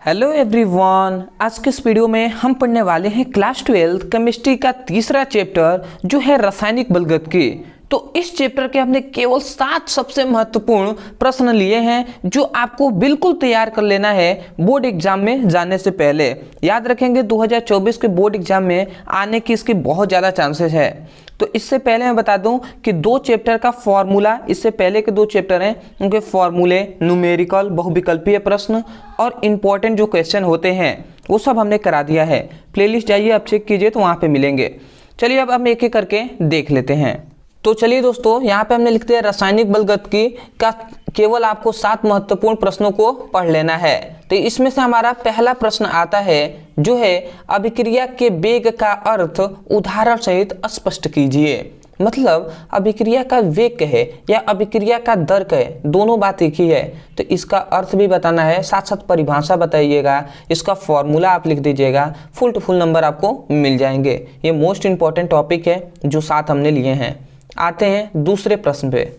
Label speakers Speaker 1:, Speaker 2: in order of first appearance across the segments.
Speaker 1: Hello everyone, आज के इस वीडियो में हम पढ़ने वाले हैं क्लास 12 केमिस्ट्री का तीसरा चैप्टर जो है रासायनिक बलगतिकी। तो इस चैप्टर के हमने केवल 7 सबसे महत्वपूर्ण प्रश्न लिए हैं जो आपको बिल्कुल तैयार कर लेना है बोर्ड एग्जाम में जाने से पहले। याद रखेंगे 2024 के बोर्ड एग्जाम में आने की इसकी बहुत ज़्यादा चांसेस है। तो इससे पहले मैं बता दूं कि 2 चैप्टर का फॉर्मूला, इससे पहले के 2 चैप्टर हैं उनके फॉर्मूले, न्यूमेरिकल बहुविकल्पीय प्रश्न और इम्पॉर्टेंट जो क्वेश्चन होते हैं वो सब हमने करा दिया है। प्लेलिस्ट जाइए, आप चेक कीजिए तो वहाँ पे मिलेंगे। चलिए अब हम एक एक करके देख लेते हैं। तो चलिए दोस्तों, यहाँ पे हमने लिख दिया रासायनिक बलगतिकी का केवल आपको 7 महत्वपूर्ण प्रश्नों को पढ़ लेना है। तो इसमें से हमारा पहला प्रश्न आता है जो है अभिक्रिया के वेग का अर्थ उदाहरण सहित स्पष्ट कीजिए। मतलब अभिक्रिया का वेग कहे या अभिक्रिया का दर कहे, दोनों बात एक ही है। तो इसका अर्थ भी बताना है, साथ साथ परिभाषा बताइएगा, इसका फॉर्मूला आप लिख दीजिएगा, फुल टू फुल नंबर आपको मिल जाएंगे। ये मोस्ट इंपॉर्टेंट टॉपिक है जो 7 हमने लिए हैं। आते हैं दूसरे प्रश्न पे।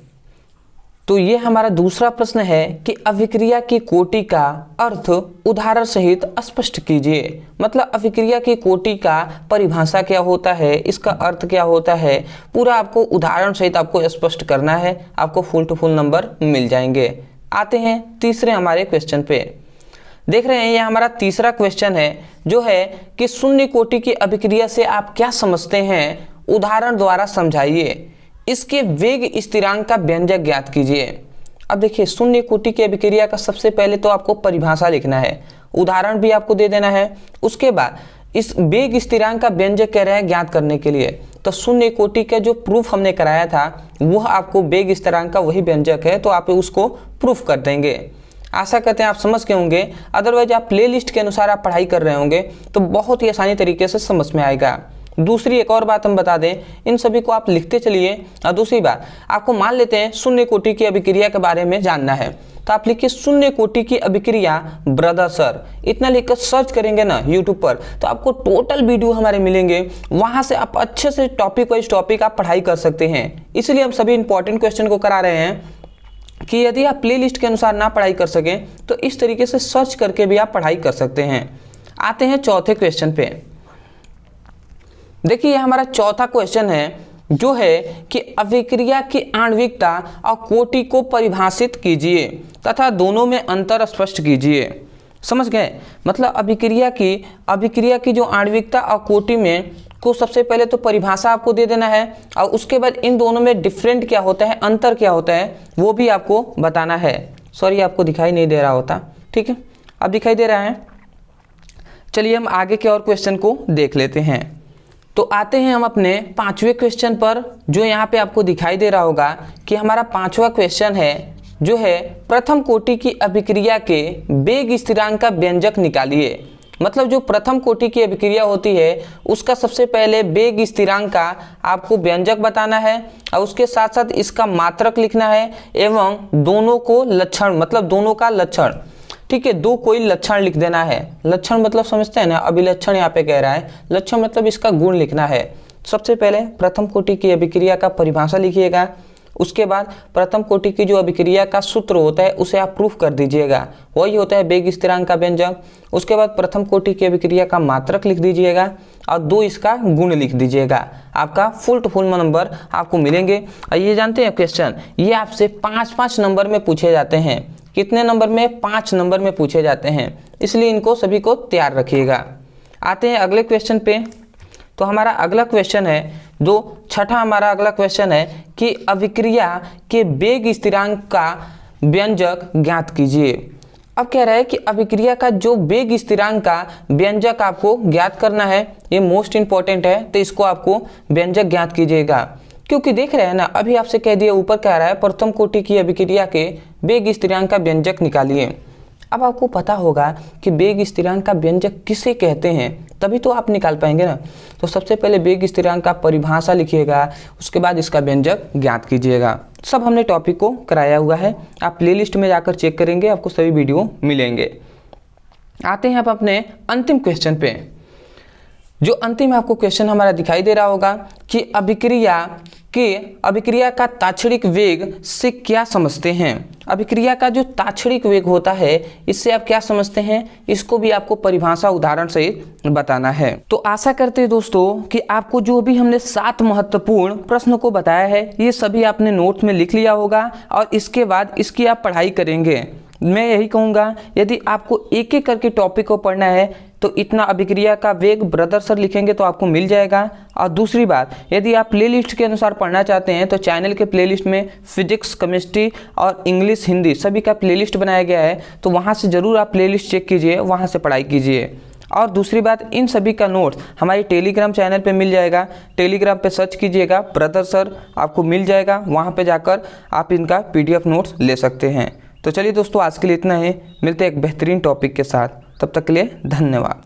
Speaker 1: तो ये हमारा दूसरा प्रश्न है कि अभिक्रिया की कोटि का अर्थ उदाहरण सहित स्पष्ट कीजिए। मतलब अभिक्रिया की कोटि का परिभाषा क्या होता है, इसका अर्थ क्या होता है, पूरा आपको उदाहरण सहित आपको स्पष्ट करना है। आपको फुल टू फुल नंबर मिल जाएंगे। आते हैं तीसरे हमारे क्वेश्चन पे। देख रहे हैं ये हमारा तीसरा क्वेश्चन है जो है कि शून्य कोटि की अभिक्रिया से आप क्या समझते हैं, उदाहरण द्वारा समझाइए। इसके वेग स्थिरांक का व्यंजक ज्ञात कीजिए। अब देखिए, शून्य कोटि की अभिक्रिया का सबसे पहले तो आपको परिभाषा लिखना है, उदाहरण भी आपको दे देना है। उसके बाद इस वेग स्थिरांक का व्यंजक कह रहे हैं ज्ञात करने के लिए। तो शून्य कोटि का जो प्रूफ हमने कराया था वह आपको वेग स्थिरांक का वही व्यंजक है, तो आप उसको प्रूफ कर देंगे। आशा करते हैं आप समझ के होंगे। अदरवाइज आप प्लेलिस्ट के अनुसार आप पढ़ाई कर रहे होंगे तो बहुत ही आसानी तरीके से समझ में आएगा। दूसरी एक और बात हम बता दें, इन सभी को आप लिखते चलिए। और दूसरी बात, आपको मान लेते हैं शून्य कोटि की अभिक्रिया के बारे में जानना है तो आप लिखिए शून्य कोटि की अभिक्रिया ब्रदर सर, इतना लिखकर सर्च करेंगे ना यूट्यूब पर तो आपको टोटल वीडियो हमारे मिलेंगे। वहां से आप अच्छे से टॉपिक वाइज टॉपिक आप पढ़ाई कर सकते हैं। इसलिए हम सभी इंपॉर्टेंट क्वेश्चन को करा रहे हैं कि यदि आप प्लेलिस्ट के अनुसार ना पढ़ाई कर सकें तो इस तरीके से सर्च करके भी आप पढ़ाई कर सकते हैं। आते हैं चौथे क्वेश्चन पे। देखिए हमारा चौथा क्वेश्चन है जो है कि अभिक्रिया की आणविकता और कोटि को परिभाषित कीजिए तथा दोनों में अंतर स्पष्ट कीजिए। समझ गए? मतलब अभिक्रिया की जो आणविकता और कोटि में को सबसे पहले तो परिभाषा आपको दे देना है और उसके बाद इन दोनों में डिफरेंट क्या होता है, अंतर क्या होता है, वो भी आपको बताना है। सॉरी, आपको दिखाई नहीं दे रहा होता, ठीक है, अब दिखाई दे रहा है। चलिए हम आगे के और क्वेश्चन को देख लेते हैं। तो आते हैं हम अपने 5वें क्वेश्चन पर, जो यहाँ पे आपको दिखाई दे रहा होगा कि हमारा 5वां क्वेश्चन है जो है प्रथम कोटि की अभिक्रिया के वेग स्थिरांक का व्यंजक निकालिए। मतलब जो प्रथम कोटि की अभिक्रिया होती है उसका सबसे पहले वेग स्थिरांक का आपको व्यंजक बताना है और उसके साथ साथ इसका मात्रक लिखना है एवं दोनों को लक्षण, मतलब दोनों का लक्षण, ठीक है, 2 कोई लक्षण लिख देना है। लक्षण मतलब समझते हैं ना, अभिलक्षण यहाँ पे कह रहा है, लक्षण मतलब इसका गुण लिखना है। सबसे पहले प्रथम कोटि की अभिक्रिया का परिभाषा लिखिएगा, उसके बाद प्रथम कोटि की जो अभिक्रिया का सूत्र होता है उसे आप प्रूफ कर दीजिएगा, वही होता है वेग स्थिरांक का व्यंजक। उसके बाद प्रथम कोटि की अभिक्रिया का मात्रक लिख दीजिएगा और 2 इसका गुण लिख दीजिएगा। आपका फुल टू फुल नंबर आपको मिलेंगे। और ये जानते हैं क्वेश्चन ये आपसे 5-5 नंबर में पूछे जाते हैं। कितने नंबर में? 5 नंबर में पूछे जाते हैं, इसलिए इनको सभी को तैयार रखिएगा। आते हैं अगले क्वेश्चन पे। तो हमारा अगला क्वेश्चन है, जो छठा हमारा अगला क्वेश्चन है कि अभिक्रिया के वेग स्थिरांक का व्यंजक ज्ञात कीजिए। अब कह रहा है कि अभिक्रिया का जो वेग स्थिरांक का व्यंजक आपको ज्ञात करना है, ये मोस्ट इंपॉर्टेंट है, तो इसको आपको व्यंजक ज्ञात कीजिएगा। क्योंकि देख रहे हैं ना, अभी आपसे कह दिया, ऊपर कह रहा है प्रथम कोटि की अभिक्रिया के वेग स्थिरांक का व्यंजक निकालिए। अब आपको पता होगा कि वेग स्थिरांक का व्यंजक किसे कहते हैं, तभी तो आप निकाल पाएंगे ना। तो सबसे पहले वेग स्थिरांक का परिभाषा लिखिएगा, उसके बाद इसका व्यंजक ज्ञात कीजिएगा। सब हमने टॉपिक को कराया हुआ है, आप प्लेलिस्ट में जाकर चेक करेंगे, आपको सभी वीडियो मिलेंगे। आते हैं आप अपने अंतिम क्वेश्चन पे, जो अंतिम आपको क्वेश्चन हमारा दिखाई दे रहा होगा कि अभिक्रिया का ताक्षणिक वेग से क्या समझते हैं। अभिक्रिया का जो ताक्षणिक वेग होता है इससे आप क्या समझते हैं, इसको भी आपको परिभाषा उदाहरण से बताना है। तो आशा करते हैं दोस्तों कि आपको जो भी हमने 7 महत्वपूर्ण प्रश्न को बताया है ये सभी आपने नोट्स में लिख लिया होगा और इसके बाद इसकी आप पढ़ाई करेंगे। मैं यही कहूँगा यदि आपको एक एक करके टॉपिक को पढ़ना है तो इतना अभिक्रिया का वेग ब्रदर सर लिखेंगे तो आपको मिल जाएगा। और दूसरी बात, यदि आप प्लेलिस्ट के अनुसार पढ़ना चाहते हैं तो चैनल के प्लेलिस्ट में फिजिक्स, केमिस्ट्री और इंग्लिश, हिंदी सभी का प्लेलिस्ट बनाया गया है, तो वहाँ से ज़रूर आप प्लेलिस्ट चेक कीजिए, वहाँ से पढ़ाई कीजिए। और दूसरी बात, इन सभी का नोट्स हमारे टेलीग्राम चैनल पे मिल जाएगा। टेलीग्राम पे सर्च कीजिएगा ब्रदर सर, आपको मिल जाएगा। वहाँ पे जाकर आप इनका PDF नोट्स ले सकते हैं। तो चलिए दोस्तों, आज के लिए इतना ही। मिलते हैं एक बेहतरीन टॉपिक के साथ, तब तक के लिए धन्यवाद।